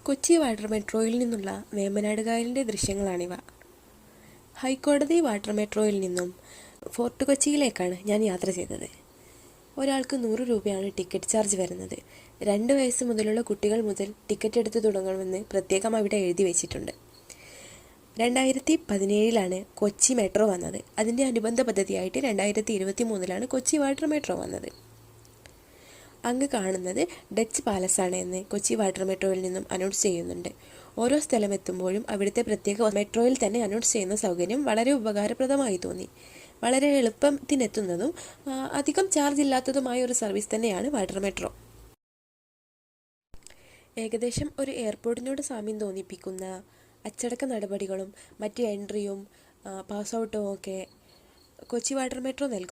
Kochi water മെട്രോയിൽ നിന്നുള്ള വേമ്പനാട് കായലിൻ്റെ ദൃശ്യങ്ങളാണിവ. ഹൈക്കോടതി വാട്ടർ മെട്രോയിൽ നിന്നും ഫോർട്ട് കൊച്ചിയിലേക്കാണ് ഞാൻ യാത്ര ചെയ്തത്. ഒരാൾക്ക് 100 രൂപയാണ് ടിക്കറ്റ് ചാർജ് വരുന്നത്. 2 വയസ്സ് മുതലുള്ള കുട്ടികൾ മുതൽ ടിക്കറ്റ് എടുത്ത് തുടങ്ങണമെന്ന് പ്രത്യേകം അവിടെ എഴുതി വെച്ചിട്ടുണ്ട്. 2017 കൊച്ചി മെട്രോ വന്നത്. അതിൻ്റെ അനുബന്ധ പദ്ധതിയായിട്ട് 2023 കൊച്ചി വാട്ടർ മെട്രോ വന്നത്. അങ്ങ് കാണുന്നത് ഡച്ച് പാലസാണ് എന്ന് കൊച്ചി വാട്ടർ മെട്രോയിൽ നിന്നും അനൗൺസ് ചെയ്യുന്നുണ്ട്. ഓരോ സ്ഥലമെത്തുമ്പോഴും അവിടുത്തെ പ്രത്യേക മെട്രോയിൽ തന്നെ അനൗൺസ് ചെയ്യുന്ന സൗകര്യം വളരെ ഉപകാരപ്രദമായി തോന്നി. വളരെ എളുപ്പത്തിനെത്തുന്നതും അധികം ചാർജ് ഇല്ലാത്തതുമായ ഒരു സർവീസ് തന്നെയാണ് വാട്ടർ മെട്രോ. ഏകദേശം ഒരു എയർപോർട്ടിനോട് സാമ്യം തോന്നിപ്പിക്കുന്ന അച്ചടക്ക നടപടികളും മറ്റ് എൻട്രിയും പാസ് ഔട്ടും ഒക്കെ കൊച്ചി വാട്ടർ മെട്രോ നൽകും.